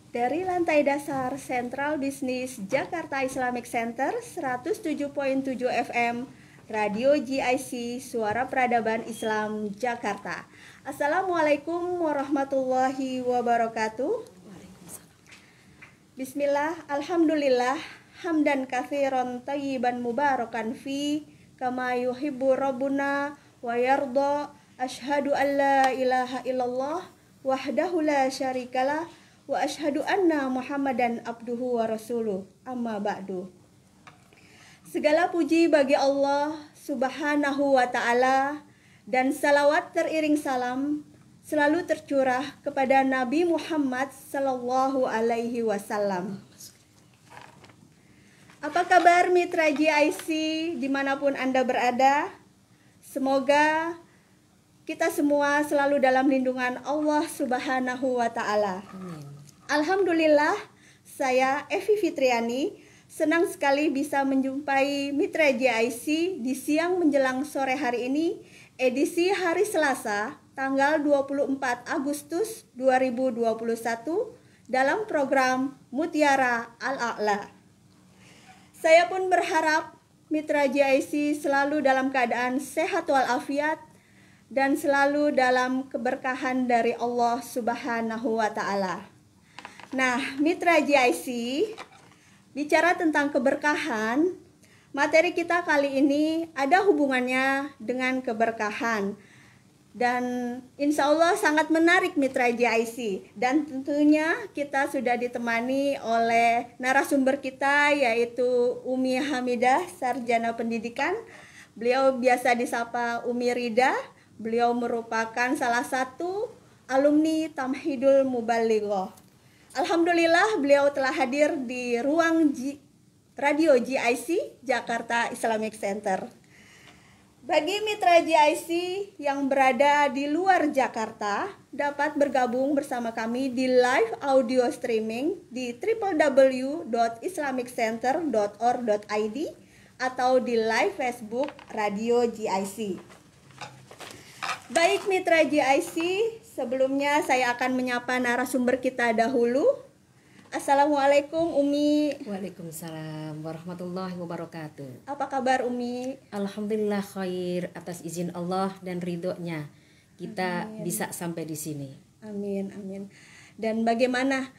Dari lantai dasar Sentral Bisnis Jakarta Islamic Center 107.7 FM Radio GIC Suara Peradaban Islam Jakarta. Assalamualaikum warahmatullahi wabarakatuh. Bismillah, alhamdulillah, hamdan katsiran thayyiban mubarakan fi kama yuhibbu rabbuna wa yarda. Asyhadu an la ilaha illallah wahdahu la syarikalah wa asyhadu anna Muhammadan abduhu wa rasuluh. Amma ba'du. Segala puji bagi Allah Subhanahu wa ta'ala, dan salawat teriring salam selalu tercurah kepada Nabi Muhammad sallallahu alaihi wasallam. Apa kabar mitra GIC dimanapun Anda berada? Semoga kita semua selalu dalam lindungan Allah Subhanahu wa ta'ala. Alhamdulillah, saya Evi Fitriani senang sekali bisa menjumpai mitra GIC di siang menjelang sore hari ini, edisi hari Selasa, tanggal 24 Agustus 2021 dalam program Mutiara Al-A'la. Saya pun berharap mitra GIC selalu dalam keadaan sehat walafiat dan selalu dalam keberkahan dari Allah Subhanahu wa ta'ala. Nah, mitra GIC, bicara tentang keberkahan, materi kita kali ini ada hubungannya dengan keberkahan. Dan insya Allah sangat menarik mitra GIC. Dan tentunya kita sudah ditemani oleh narasumber kita, yaitu Umi Hamidah, Sarjana Pendidikan. Beliau biasa disapa Umi Rida. Beliau merupakan salah satu alumni Tamhidul Mubalighoh. Alhamdulillah beliau telah hadir di ruang Radio GIC Jakarta Islamic Center. Bagi mitra GIC yang berada di luar Jakarta dapat bergabung bersama kami di live audio streaming di www.islamiccenter.or.id atau di live Facebook Radio GIC. Baik mitra GIC, sebelumnya saya akan menyapa narasumber kita dahulu. Assalamualaikum Umi. Waalaikumsalam warahmatullahi wabarakatuh. Apa kabar Umi? Alhamdulillah khair, atas izin Allah dan ridhonya kita bisa sampai di sini. Amin, amin. Dan bagaimana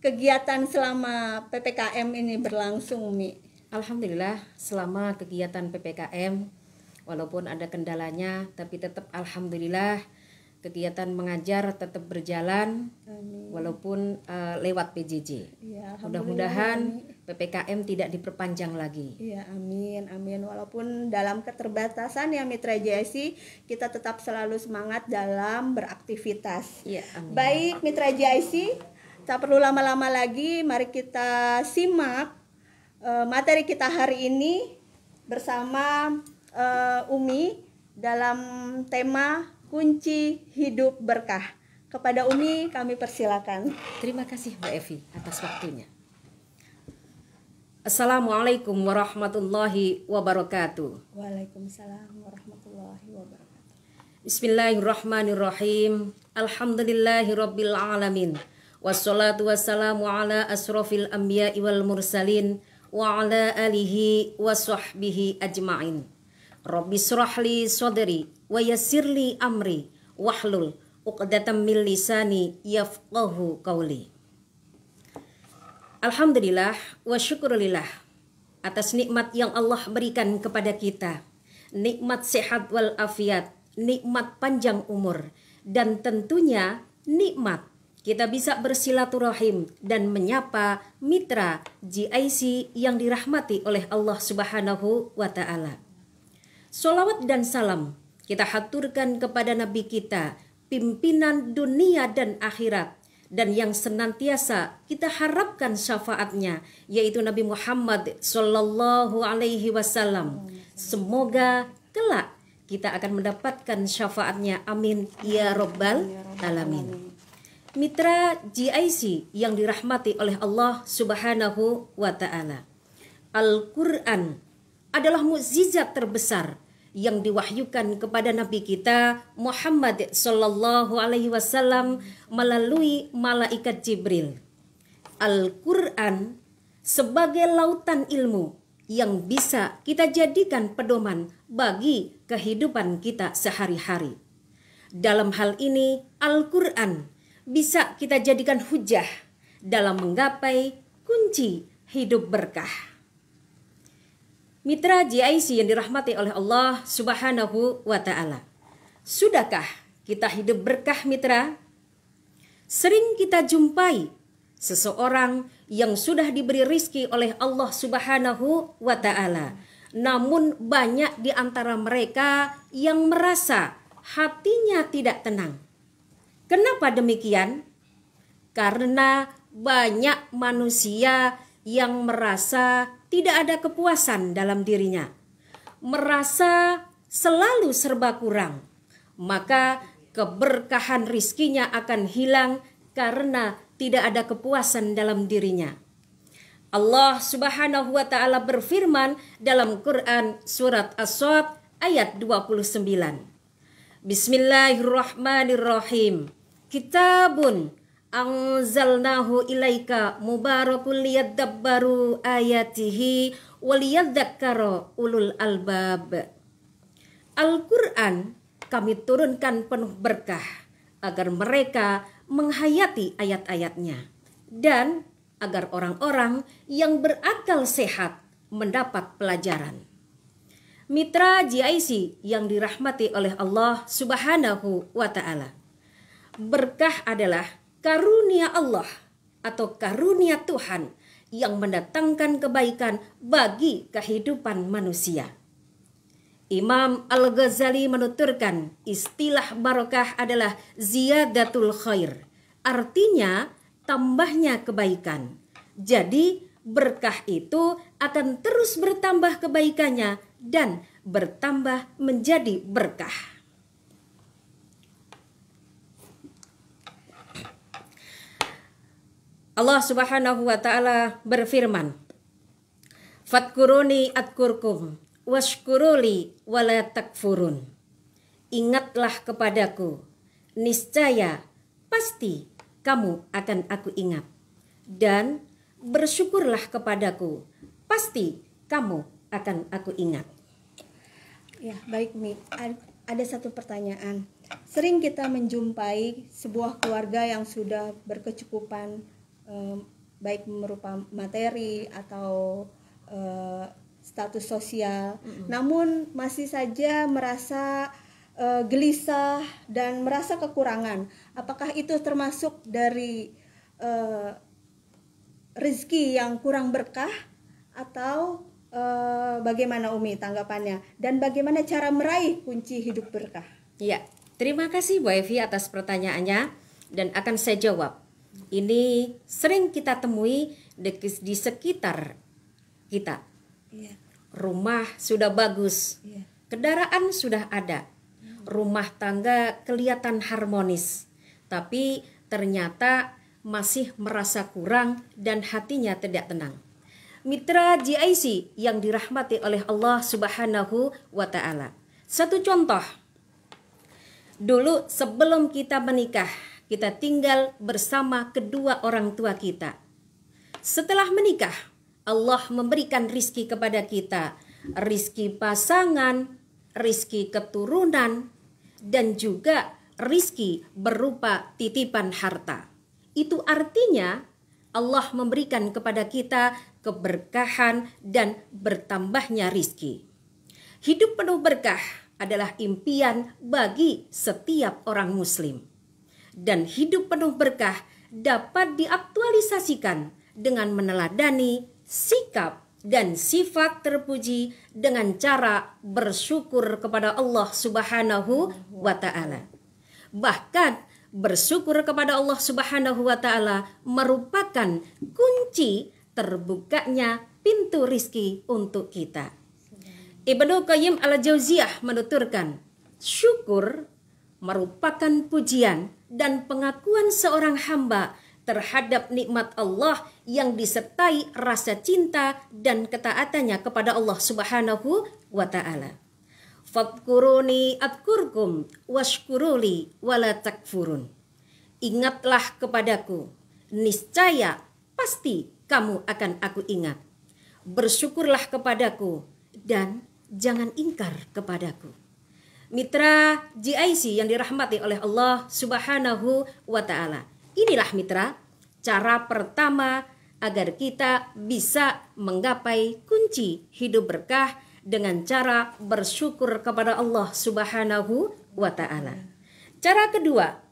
kegiatan selama PPKM ini berlangsung Umi? Alhamdulillah selama kegiatan PPKM, walaupun ada kendalanya, tapi tetap alhamdulillah kegiatan mengajar tetap berjalan. Amin. Walaupun lewat PJJ. Ya, mudah-mudahan PPKM tidak diperpanjang lagi. Ya, amin, amin. Walaupun dalam keterbatasan ya mitra GIC, kita tetap selalu semangat dalam beraktivitas. Ya, amin. Baik mitra GIC, tak perlu lama-lama lagi, mari kita simak materi kita hari ini bersama Umi dalam tema kunci hidup berkah. Kepada Umi kami persilakan. Terima kasih Mbak Evi atas waktunya. Assalamualaikum warahmatullahi wabarakatuh. Waalaikumsalam warahmatullahi wabarakatuh. Bismillahirrahmanirrahim. Alhamdulillahirabbil alamin. Wassalatu wassalamu ala asrofil anbiya'i wal mursalin wa ala alihi wa sahbihi ajma'in. Rabbi shrahli sadri wa yassirli amri wahlul 'uqdatam min lisani yafqahu qawli. Alhamdulillah wa syukurillah atas nikmat yang Allah berikan kepada kita. Nikmat sehat wal afiat, nikmat panjang umur, dan tentunya nikmat kita bisa bersilaturahim dan menyapa mitra GIC yang dirahmati oleh Allah Subhanahu wa ta'ala. Sholawat dan salam kita haturkan kepada Nabi kita, pimpinan dunia dan akhirat, dan yang senantiasa kita harapkan syafaatnya, yaitu Nabi Muhammad Sallallahu Alaihi Wasallam. Semoga kelak kita akan mendapatkan syafaatnya, amin ya Rabbal Alamin. Mitra GIC yang dirahmati oleh Allah Subhanahu wa ta'ala, Al-Quran adalah mukjizat terbesar yang diwahyukan kepada Nabi kita Muhammad sallallahu alaihi wasallam melalui malaikat Jibril. Al-Quran sebagai lautan ilmu yang bisa kita jadikan pedoman bagi kehidupan kita sehari-hari. Dalam hal ini, Al-Quran bisa kita jadikan hujah dalam menggapai kunci hidup berkah. Mitra GIC yang dirahmati oleh Allah Subhanahu wa Ta'ala. Sudahkah kita hidup berkah, mitra? Sering kita jumpai seseorang yang sudah diberi rizki oleh Allah Subhanahu wa Ta'ala, namun banyak di antara mereka yang merasa hatinya tidak tenang. Kenapa demikian? Karena banyak manusia yang merasa tidak ada kepuasan dalam dirinya, merasa selalu serba kurang, maka keberkahan rizkinya akan hilang karena tidak ada kepuasan dalam dirinya. Allah Subhanahu wa Ta'ala berfirman dalam Quran surat As-Sadd ayat 29. Bismillahirrahmanirrahim. Kitabun anzalnahu ilaika mubarakul liyadabbaru ayatihi waliyadzakkara ulul albab. Al-Quran kami turunkan penuh berkah agar mereka menghayati ayat-ayatnya dan agar orang-orang yang berakal sehat mendapat pelajaran. Mitra GIC yang dirahmati oleh Allah Subhanahu wa Ta'ala. Berkah adalah karunia Allah atau karunia Tuhan yang mendatangkan kebaikan bagi kehidupan manusia. Imam Al-Ghazali menuturkan istilah barokah adalah ziyadatul khair, artinya tambahnya kebaikan. Jadi berkah itu akan terus bertambah kebaikannya dan bertambah menjadi berkah. Allah Subhanahu wa Ta'ala berfirman, Fadkuruni adkurkum washkuruli wala takfurun. Ingatlah kepadaku, niscaya pasti kamu akan aku ingat, dan bersyukurlah kepadaku, pasti kamu akan aku ingat. Ya, baik Mi. Ada satu pertanyaan. Sering kita menjumpai sebuah keluarga yang sudah berkecukupan, baik berupa materi atau status sosial, namun masih saja merasa gelisah dan merasa kekurangan. Apakah itu termasuk dari rezeki yang kurang berkah atau bagaimana Umi tanggapannya? Dan bagaimana cara meraih kunci hidup berkah? Ya, terima kasih Bu Evi atas pertanyaannya dan akan saya jawab. Ini sering kita temui di sekitar kita. Yeah. Rumah sudah bagus, kendaraan sudah ada, rumah tangga kelihatan harmonis, tapi ternyata masih merasa kurang dan hatinya tidak tenang. Mitra GIC yang dirahmati oleh Allah Subhanahu wa Ta'ala. Satu contoh, dulu sebelum kita menikah, kita tinggal bersama kedua orang tua kita. Setelah menikah, Allah memberikan rizki kepada kita, rizki pasangan, rizki keturunan, dan juga rizki berupa titipan harta. Itu artinya Allah memberikan kepada kita keberkahan dan bertambahnya rizki. Hidup penuh berkah adalah impian bagi setiap orang muslim. Dan hidup penuh berkah dapat diaktualisasikan dengan meneladani sikap dan sifat terpuji dengan cara bersyukur kepada Allah Subhanahu wa Ta'ala. Bahkan bersyukur kepada Allah Subhanahu wa Ta'ala merupakan kunci terbukanya pintu rizki untuk kita. Ibnu Qayyim al-Jauziyah menuturkan, syukur merupakan pujian dan pengakuan seorang hamba terhadap nikmat Allah yang disertai rasa cinta dan ketaatannya kepada Allah Subhanahu wa Ta'ala. Fadkuruni adkurkum washkuruli wala takfurun. Ingatlah kepadaku, niscaya pasti kamu akan aku ingat. Bersyukurlah kepadaku dan jangan ingkar kepadaku. Mitra GIC yang dirahmati oleh Allah Subhanahu wa Ta'ala. Inilah mitra, cara pertama agar kita bisa menggapai kunci hidup berkah dengan cara bersyukur kepada Allah Subhanahu wa Ta'ala. Cara kedua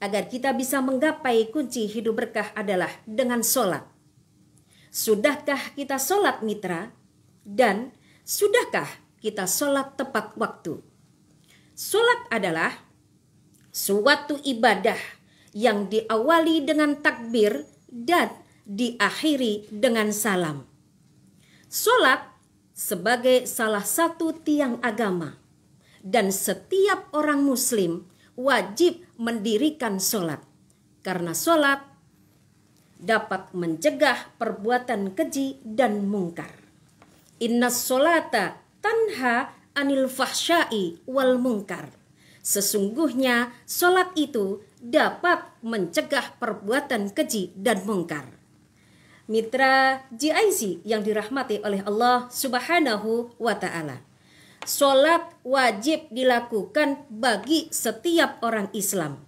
agar kita bisa menggapai kunci hidup berkah adalah dengan sholat. Sudahkah kita sholat mitra? Dan sudahkah kita sholat tepat waktu? Sholat adalah suatu ibadah yang diawali dengan takbir dan diakhiri dengan salam. Sholat sebagai salah satu tiang agama dan setiap orang muslim wajib mendirikan sholat. Karena sholat dapat mencegah perbuatan keji dan mungkar. Innas sholata tanha anil fahsyai wal munkar. Sesungguhnya sholat itu dapat mencegah perbuatan keji dan mungkar. Mitra GIC yang dirahmati oleh Allah Subhanahu wa Ta'ala. Sholat wajib dilakukan bagi setiap orang Islam.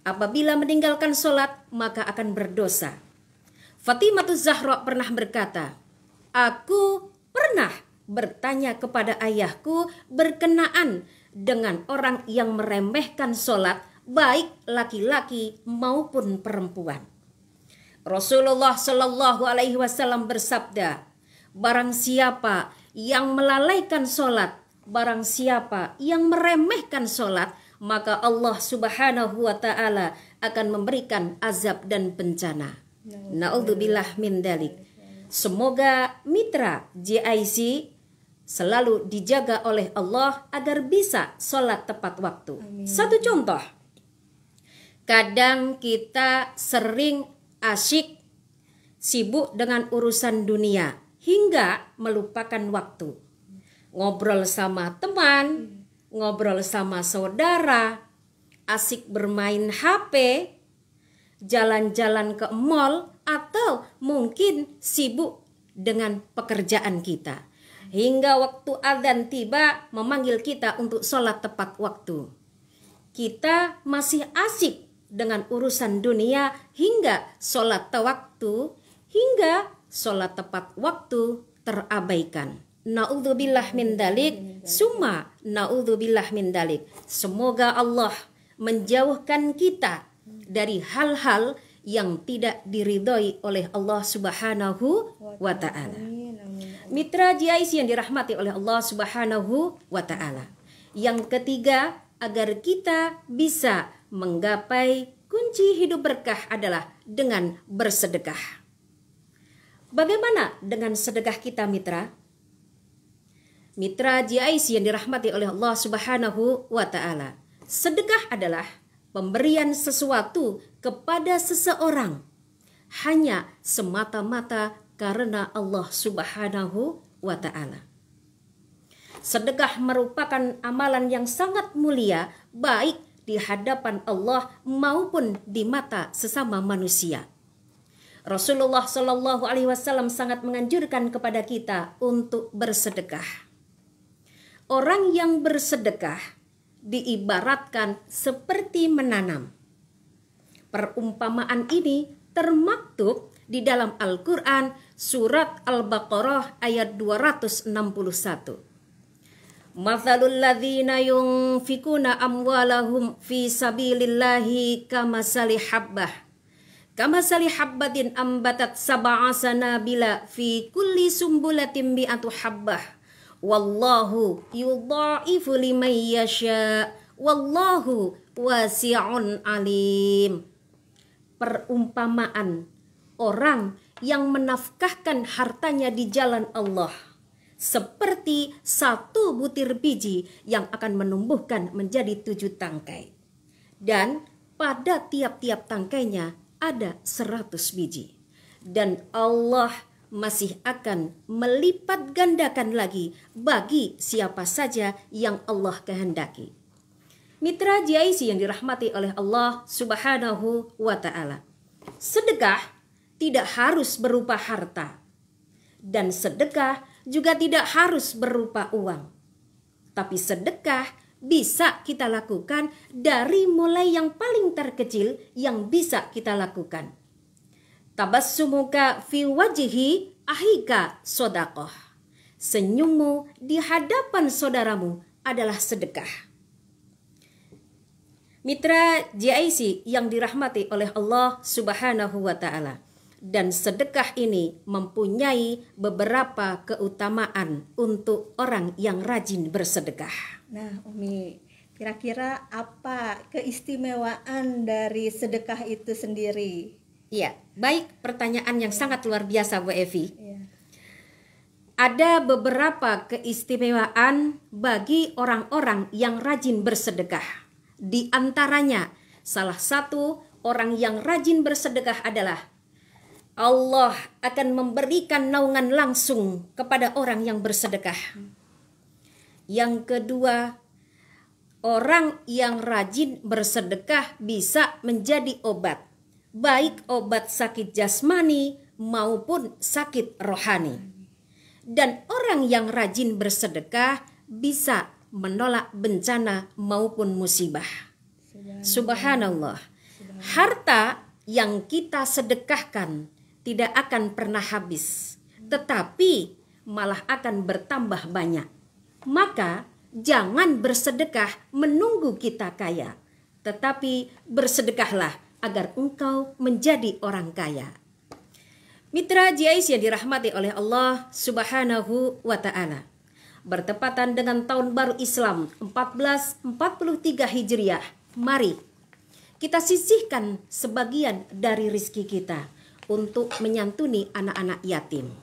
Apabila meninggalkan sholat maka akan berdosa. Fatimah Zahra pernah berkata, aku pernah bertanya kepada ayahku berkenaan dengan orang yang meremehkan sholat, baik laki-laki maupun perempuan. Rasulullah Shallallahu Alaihi Wasallam bersabda, barang siapa yang melalaikan sholat, barang siapa yang meremehkan sholat, maka Allah Subhanahu wa Ta'ala akan memberikan azab dan bencana. Na'udzubillah min dalik. Semoga mitra GIC selalu dijaga oleh Allah agar bisa sholat tepat waktu. Amin. Satu contoh, kadang kita sering asyik sibuk dengan urusan dunia hingga melupakan waktu. Ngobrol sama teman, ngobrol sama saudara, asik bermain HP, jalan-jalan ke mall, atau mungkin sibuk dengan pekerjaan kita. Hingga waktu adzan tiba memanggil kita untuk sholat tepat waktu. Kita masih asik dengan urusan dunia hingga sholat waktu, hingga sholat tepat waktu terabaikan. Na'udzubillah min dalik, summa na'udzubillah min dalik. Semoga Allah menjauhkan kita dari hal-hal yang tidak diridhoi oleh Allah Subhanahu wa Ta'ala. Mitra GIC yang dirahmati oleh Allah Subhanahu wa Ta'ala. Yang ketiga, agar kita bisa menggapai kunci hidup berkah adalah dengan bersedekah. Bagaimana dengan sedekah kita mitra? Mitra GIC yang dirahmati oleh Allah Subhanahu wa Ta'ala. Sedekah adalah pemberian sesuatu kepada seseorang hanya semata-mata karena Allah Subhanahu wa Ta'ala. Sedekah merupakan amalan yang sangat mulia, baik di hadapan Allah maupun di mata sesama manusia. Rasulullah Shallallahu Alaihi Wasallam sangat menganjurkan kepada kita untuk bersedekah. Orang yang bersedekah diibaratkan seperti menanam. Perumpamaan ini termaktub di dalam Al-Quran surat Al-Baqarah ayat 261. Mathalul ladzina yunfikuna amwalahum fi sabilillahi kamasali habbatin ambatat sab'a sanabila fi kulli sumbulatin mi'atu habbah. Wallahu yudha'ifu liman yasha. Wallahu wasi'un alim. Perumpamaan orang yang menafkahkan hartanya di jalan Allah seperti satu butir biji yang akan menumbuhkan menjadi 7 tangkai. Dan pada tiap-tiap tangkainya ada 100 biji. Dan Allah masih akan melipat gandakan lagi bagi siapa saja yang Allah kehendaki. Mitra GIC yang dirahmati oleh Allah Subhanahu wa Ta'ala, sedekah tidak harus berupa harta, dan sedekah juga tidak harus berupa uang. Tapi sedekah bisa kita lakukan dari mulai yang paling terkecil yang bisa kita lakukan. Tabassumuka fi wajhi ahika sodakoh. Senyummu di hadapan saudaramu adalah sedekah. Mitra GIC yang dirahmati oleh Allah Subhanahu wa Ta'ala, dan sedekah ini mempunyai beberapa keutamaan untuk orang yang rajin bersedekah. Nah, Umi, kira-kira apa keistimewaan dari sedekah itu sendiri? Iya, baik, pertanyaan yang sangat luar biasa Bu Evi. Iya. Ada beberapa keistimewaan bagi orang-orang yang rajin bersedekah. Di antaranya, salah satu orang yang rajin bersedekah adalah Allah akan memberikan naungan langsung kepada orang yang bersedekah. Yang kedua, orang yang rajin bersedekah bisa menjadi obat, baik obat sakit jasmani maupun sakit rohani. Dan orang yang rajin bersedekah bisa menolak bencana maupun musibah. Subhanallah. Harta yang kita sedekahkan tidak akan pernah habis, tetapi malah akan bertambah banyak. Maka jangan bersedekah menunggu kita kaya, tetapi bersedekahlah agar engkau menjadi orang kaya. Mitra GIC yang dirahmati oleh Allah Subhanahu wa Ta'ala, bertepatan dengan tahun baru Islam 1443 Hijriah, mari kita sisihkan sebagian dari rizki kita untuk menyantuni anak-anak yatim.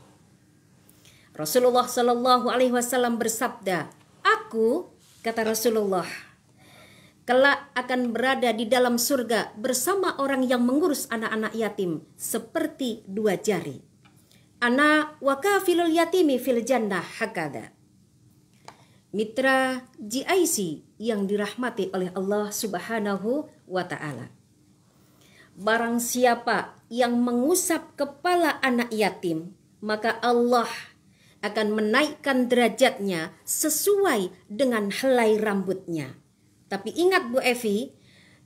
Rasulullah Shallallahu Alaihi Wasallam bersabda, "Aku," kata Rasulullah, "kelak akan berada di dalam surga bersama orang yang mengurus anak-anak yatim seperti dua jari. Ana wa kafilul yatimi fil jannah hakada." Mitra GIC yang dirahmati oleh Allah Subhanahu wa Ta'ala, barang siapa yang mengusap kepala anak yatim, maka Allah akan menaikkan derajatnya sesuai dengan helai rambutnya. Tapi ingat Bu Evi,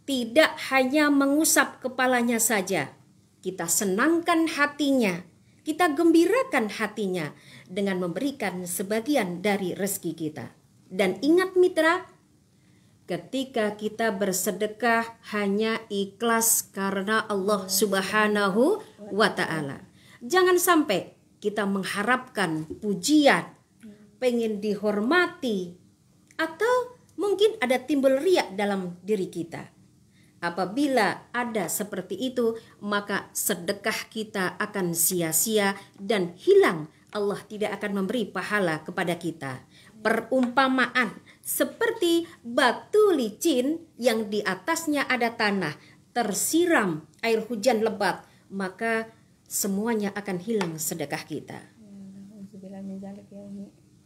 tidak hanya mengusap kepalanya saja. Kita senangkan hatinya, kita gembirakan hatinya dengan memberikan sebagian dari rezeki kita. Dan ingat mitra, ketika kita bersedekah hanya ikhlas karena Allah Subhanahu wa Ta'ala. Jangan sampai kita mengharapkan pujian, pengen dihormati, atau mungkin ada timbul riak dalam diri kita. Apabila ada seperti itu, maka sedekah kita akan sia-sia dan hilang. Allah tidak akan memberi pahala kepada kita. Perumpamaan seperti batu licin yang di atasnya ada tanah, tersiram air hujan lebat, maka semuanya akan hilang sedekah kita.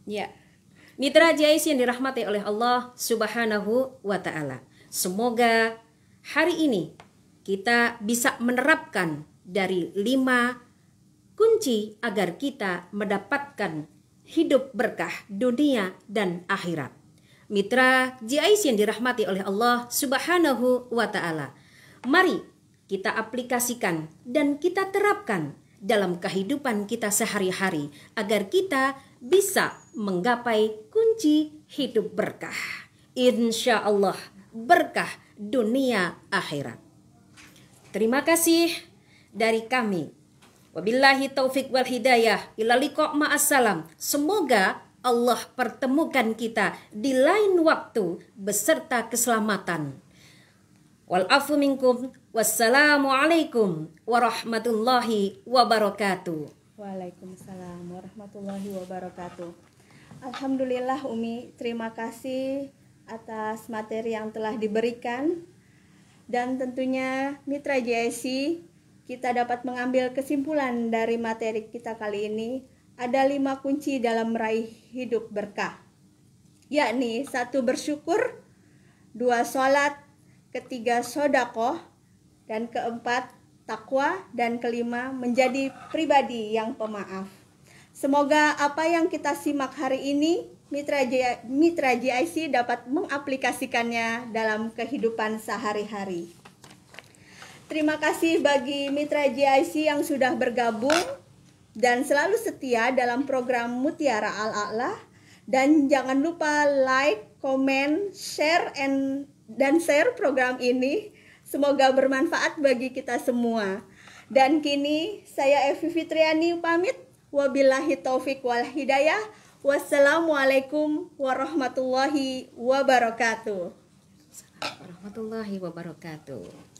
Ya, mitra GIC yang dirahmati oleh Allah Subhanahu wa Ta'ala, semoga hari ini kita bisa menerapkan dari 5 kunci agar kita mendapatkan hidup berkah dunia dan akhirat. Mitra GIC yang dirahmati oleh Allah Subhanahu wa Ta'ala, mari kita aplikasikan dan kita terapkan dalam kehidupan kita sehari-hari agar kita bisa menggapai kunci hidup berkah. Insya Allah berkah dunia akhirat. Terima kasih dari kami. Wabillahi taufik wal hidayah. Ila liqa' ma'assalam. Semoga Allah pertemukan kita di lain waktu beserta keselamatan. Wal afu minkum. Wassalamualaikum warahmatullahi wabarakatuh. Waalaikumsalam warahmatullahi wabarakatuh. Alhamdulillah Umi, terima kasih atas materi yang telah diberikan. Dan tentunya Mitra GIC, kita dapat mengambil kesimpulan dari materi kita kali ini. Ada 5 kunci dalam meraih hidup berkah, yakni 1 bersyukur, 2 sholat, 3 sodakoh, dan 4 takwa, dan 5 menjadi pribadi yang pemaaf. Semoga apa yang kita simak hari ini Mitra GIC dapat mengaplikasikannya dalam kehidupan sehari-hari. Terima kasih bagi Mitra GIC yang sudah bergabung dan selalu setia dalam program Mutiara Al-A'la. Dan jangan lupa like, komen, share, dan share program ini. Semoga bermanfaat bagi kita semua. Dan kini saya Evi Fitriani pamit. Wabillahi taufik wal hidayah. Wassalamualaikum warahmatullahi wabarakatuh. Warahmatullahi wabarakatuh.